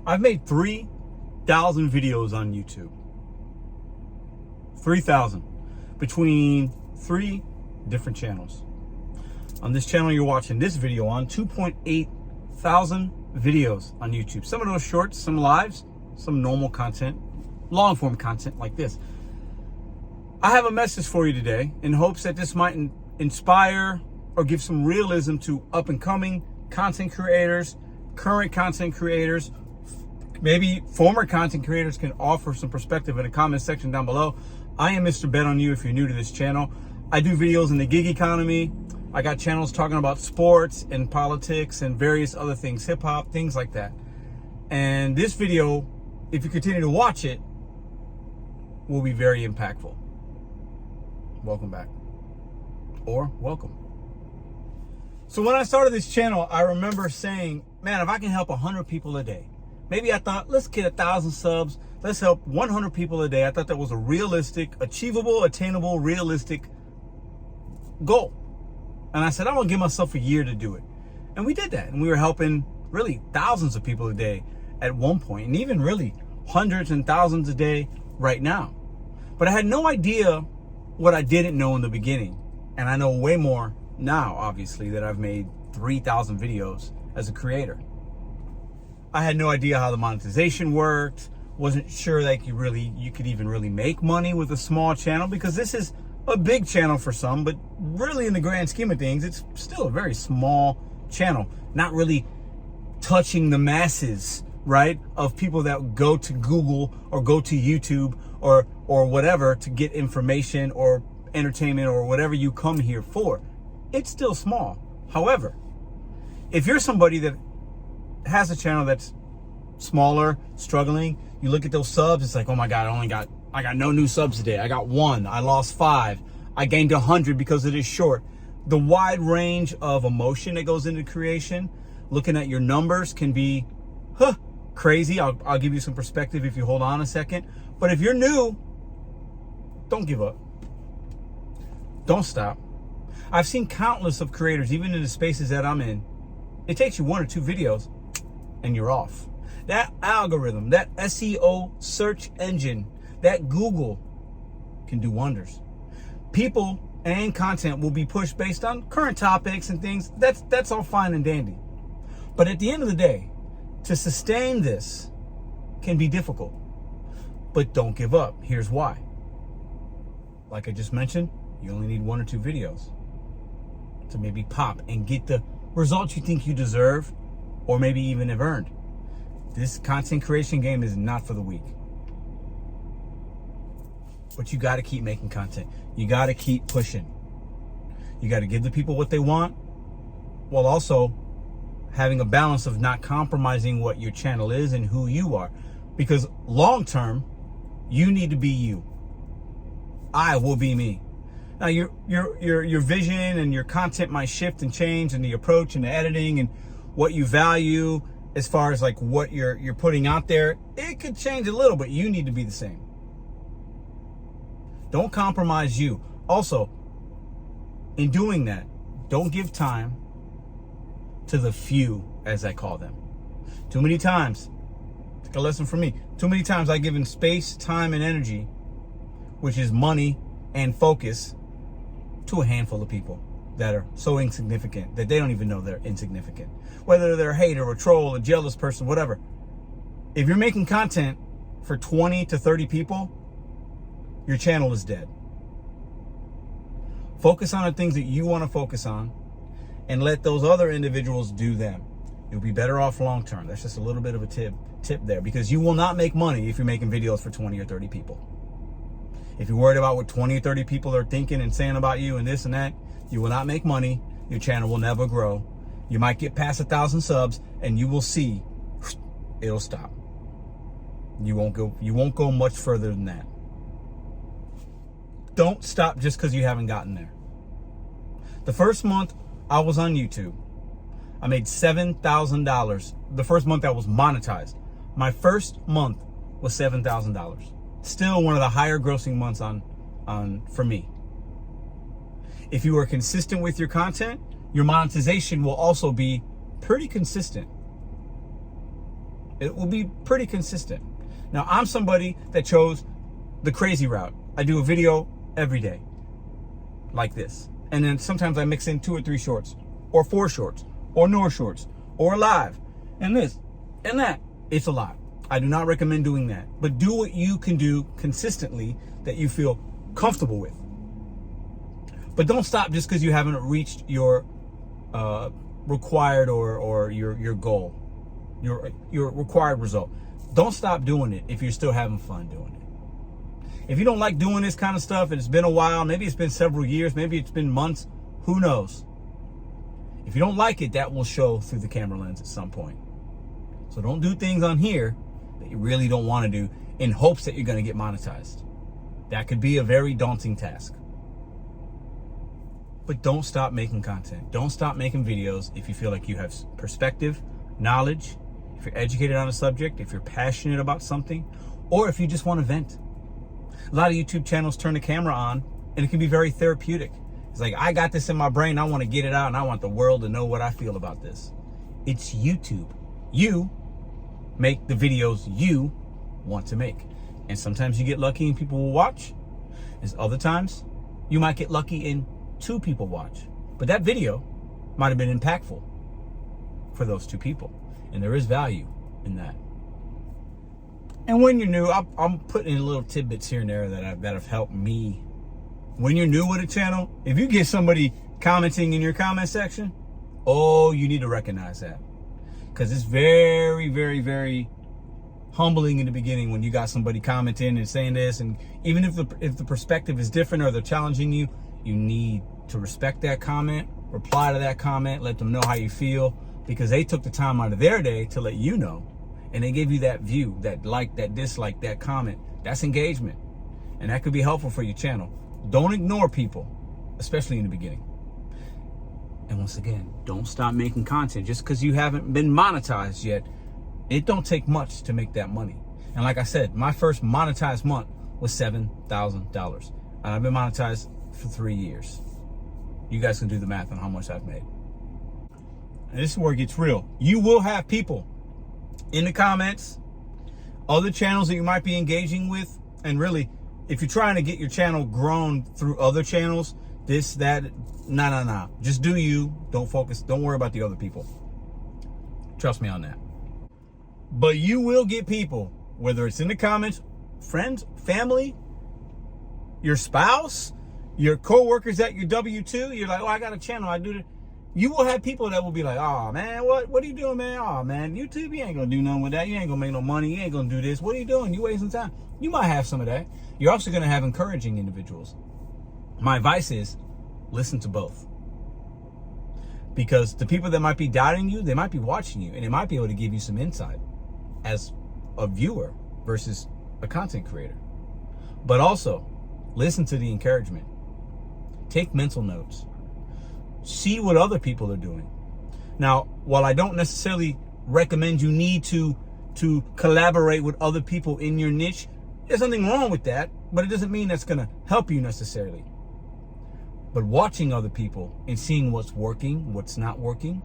I've made 3,000 videos on YouTube. 3,000 between 3 different channels. On this channel you're watching this video on, 2.8 thousand videos on YouTube. Some of those shorts, some lives, some normal content, long form content like this. I have a message for you today in hopes that this might inspire or give some realism to up and coming content creators, current content creators, maybe former content creators can offer some perspective in the comment section down below. I am Mr.BetonYou if you're new to this channel. I do videos in the gig economy. I got channels talking about sports and politics and various other things, hip hop, things like that. And this video, if you continue to watch it, will be very impactful. Welcome back. Or welcome. So when I started this channel, I remember saying, man, if I can help 100 people a day, maybe I thought, let's get 1,000 subs. Let's help 100 people a day. I thought that was a realistic, achievable, attainable, realistic goal. And I said, I'm gonna give myself a year to do it. And we did that. And we were helping really thousands of people a day at one point, and even really hundreds and thousands a day right now. But I had no idea what I didn't know in the beginning. And I know way more now, obviously, that I've made 3,000 videos as a creator. I had no idea how the monetization worked. Wasn't sure that you could even really make money with a small channel, because this is a big channel for some, but really in the grand scheme of things, it's still a very small channel, not really touching the masses, right, of people that go to Google or go to YouTube or whatever to get information or entertainment or whatever you come here for. It's still small. However, if you're somebody that has a channel that's smaller, struggling, you look at those subs, it's like, oh my God, I got no new subs today. I got 1, I lost 5, I gained 100 because it is short. The wide range of emotion that goes into creation, looking at your numbers can be crazy. I'll give you some perspective if you hold on a second. But if you're new, don't give up. Don't stop. I've seen countless of creators, even in the spaces that I'm in, it takes you 1 or 2 videos and you're off. That algorithm, that SEO search engine, that Google can do wonders. People and content will be pushed based on current topics and things. That's all fine and dandy. But at the end of the day, to sustain this can be difficult. But don't give up. Here's why. Like I just mentioned, you only need 1 or 2 videos to maybe pop and get the results you think you deserve, or maybe even have earned. This content creation game is not for the weak. But you got to keep making content. You got to keep pushing. You got to give the people what they want, while also having a balance of not compromising what your channel is and who you are. Because long term, you need to be you. I will be me. Now your vision and your content might shift and change, and the approach and the editing and what you value as far as like what you're putting out there, it could change a little, but you need to be the same. Don't compromise you. Also, in doing that, don't give time to the few, as I call them. Too many times, take a lesson from me, too many times I've given space, time, and energy, which is money and focus, to a handful of people that are so insignificant that they don't even know they're insignificant. Whether they're a hater, a troll, a jealous person, whatever. If you're making content for 20 to 30 people, your channel is dead. Focus on the things that you want to focus on and let those other individuals do them. You'll be better off long term. That's just a little bit of a tip there, because you will not make money if you're making videos for 20 or 30 people. If you're worried about what 20 or 30 people are thinking and saying about you and this and that, you will not make money. Your channel will never grow. You might get past 1,000 subs and you will see it'll stop. You won't go much further than that. Don't stop just because you haven't gotten there. The first month I was on YouTube, I made $7,000. The first month I was monetized. My first month was $7,000. Still one of the higher grossing months for me. If you are consistent with your content, your monetization will also be pretty consistent. It will be pretty consistent. Now, I'm somebody that chose the crazy route. I do a video every day like this. And then sometimes I mix in 2 or 3 shorts or 4 shorts or no shorts or live and this and that. It's a lot. I do not recommend doing that. But do what you can do consistently that you feel comfortable with. But don't stop just because you haven't reached your required or your goal, your required result. Don't stop doing it if you're still having fun doing it. If you don't like doing this kind of stuff and it's been a while, maybe it's been several years, maybe it's been months, who knows? If you don't like it, that will show through the camera lens at some point. So don't do things on here that you really don't want to do in hopes that you're going to get monetized. That could be a very daunting task. But don't stop making content. Don't stop making videos if you feel like you have perspective, knowledge, if you're educated on a subject, if you're passionate about something, or if you just want to vent. A lot of YouTube channels turn the camera on and it can be very therapeutic. It's like, I got this in my brain, I want to get it out and I want the world to know what I feel about this. It's YouTube. You make the videos you want to make. And sometimes you get lucky and people will watch. And other times you might get lucky and 2 people watch. But that video might have been impactful for those 2 people. And there is value in that. And when you're new, I'm putting in little tidbits here and there that have helped me. When you're new with a channel, if you get somebody commenting in your comment section, oh, you need to recognize that. Because it's very, very, very humbling in the beginning when you got somebody commenting and saying this. And even if the perspective is different or they're challenging you, you need to respect that comment, reply to that comment, let them know how you feel, because they took the time out of their day to let you know. And they gave you that view, that like, that dislike, that comment. That's engagement. And that could be helpful for your channel. Don't ignore people, especially in the beginning. And once again, don't stop making content just because you haven't been monetized yet. It don't take much to make that money. And like I said, my first monetized month was $7,000. And I've been monetized for 3 years. You guys can do the math on how much I've made. And this is where it gets real. You will have people in the comments, other channels that you might be engaging with. And really, if you're trying to get your channel grown through other channels, this, that, nah. Just do you. Don't focus. Don't worry about the other people. Trust me on that. But you will get people, whether it's in the comments, friends, family, your spouse, your co-workers at your W-2. You're like, oh, I got a channel. I do it. You will have people that will be like, oh, man, what are you doing, man? Oh, man, YouTube, you ain't going to do nothing with that. You ain't going to make no money. You ain't going to do this. What are you doing? You wasting time. You might have some of that. You're also going to have encouraging individuals. My advice is listen to both. Because the people that might be doubting you, they might be watching you, and they might be able to give you some insight as a viewer versus a content creator. But also, listen to the encouragement. Take mental notes. See what other people are doing. Now, while I don't necessarily recommend you need to collaborate with other people in your niche, there's nothing wrong with that, but it doesn't mean that's going to help you necessarily. But watching other people and seeing what's working, what's not working,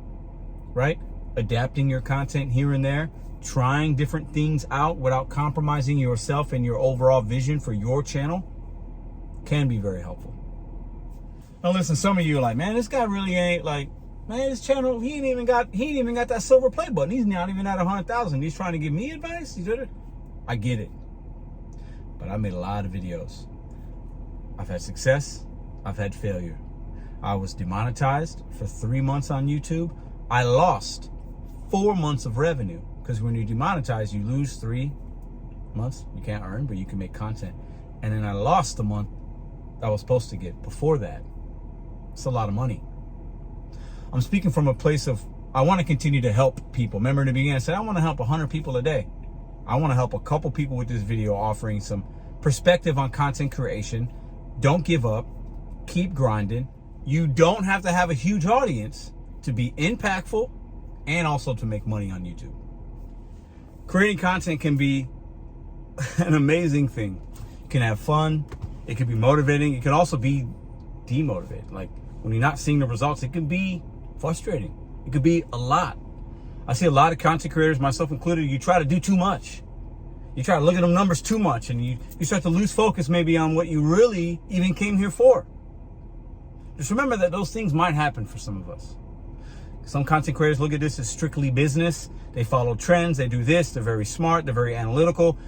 right? Adapting your content here and there, trying different things out without compromising yourself and your overall vision for your channel can be very helpful. Now listen, some of you are like, man, this guy really ain't like, man, this channel, he ain't even got that silver play button. He's not even at 100,000. He's trying to give me advice. I get it. But I made a lot of videos. I've had success. I've had failure. I was demonetized for 3 months on YouTube. I lost 4 months of revenue because when you demonetize, you lose 3 months. You can't earn, but you can make content. And then I lost the month I was supposed to get before that. It's a lot of money. I'm speaking from a place of, I want to continue to help people. Remember in the beginning, I said, I want to help 100 people a day. I want to help a couple people with this video, offering some perspective on content creation. Don't give up. Keep grinding. You don't have to have a huge audience to be impactful and also to make money on YouTube. Creating content can be an amazing thing. You can have fun. It can be motivating. It can also be demotivating. Like when you're not seeing the results, it can be frustrating. It could be a lot. I see a lot of content creators, myself included, you try to do too much. You try to look at them numbers too much, and you start to lose focus maybe on what you really even came here for. Just remember that those things might happen for some of us. Some content creators look at this as strictly business. They follow trends, they do this, they're very smart, they're very analytical,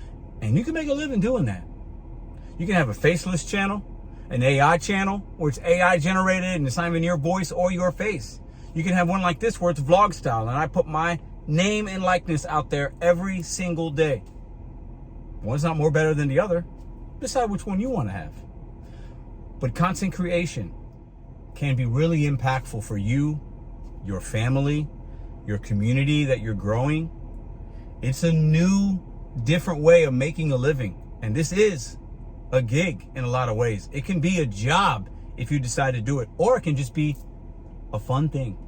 and you can make a living doing that. You can have a faceless channel, an AI channel, where it's AI generated and it's not even your voice or your face. You can have one like this where it's vlog style, and I put my name and likeness out there every single day. One's not more better than the other. Decide which one you want to have. But content creation can be really impactful for you, your family, your community that you're growing. It's a new, different way of making a living. And this is a gig in a lot of ways. It can be a job if you decide to do it, or it can just be a fun thing.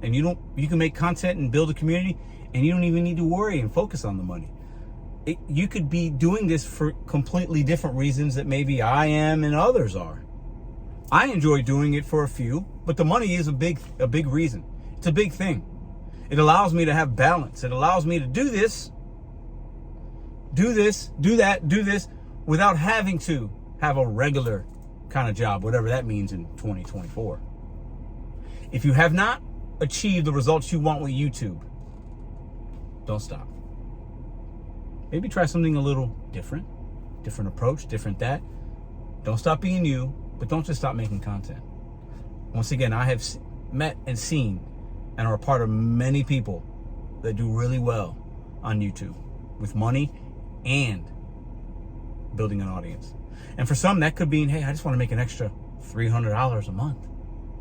And you can make content and build a community, and you don't even need to worry and focus on the money. You could be doing this for completely different reasons that maybe I am and others are. I enjoy doing it for a few, but the money is a big reason. It's a big thing. It allows me to have balance. It allows me to do this, do that, do this, without having to have a regular kind of job, whatever that means in 2024. If you have not achieved the results you want with YouTube, don't stop. Maybe try something a little different approach, different that. Don't stop being you, but don't just stop making content. Once again, I have met and seen and are a part of many people that do really well on YouTube with money and building an audience. And for some, that could mean, hey, I just want to make an extra $300 a month.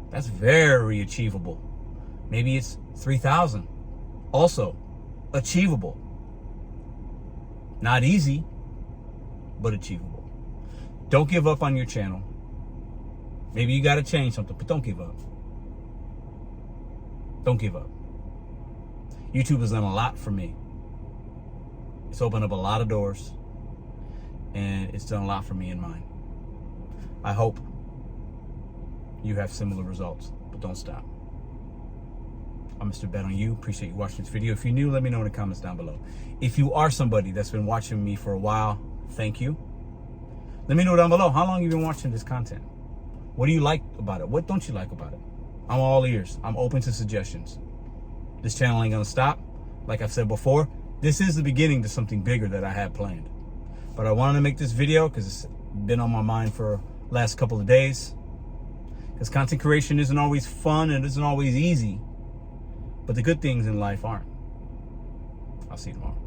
That's very achievable. Maybe it's $3,000. Also achievable. Not easy, but achievable. Don't give up on your channel. Maybe you got to change something, but don't give up. Don't give up. YouTube has done a lot for me. It's opened up a lot of doors, and it's done a lot for me and mine. I hope you have similar results, but don't stop. I'm Mr.BetonYou. Appreciate you watching this video. If you're new, let me know in the comments down below. If you are somebody that's been watching me for a while, thank you. Let me know down below how long you've been watching this content. What do you like about it? What don't you like about it? I'm all ears. I'm open to suggestions. This channel ain't gonna stop. Like I've said before, this is the beginning to something bigger that I have planned. But I wanted to make this video because it's been on my mind for the last couple of days. Because content creation isn't always fun and isn't always easy. But the good things in life aren't. I'll see you tomorrow.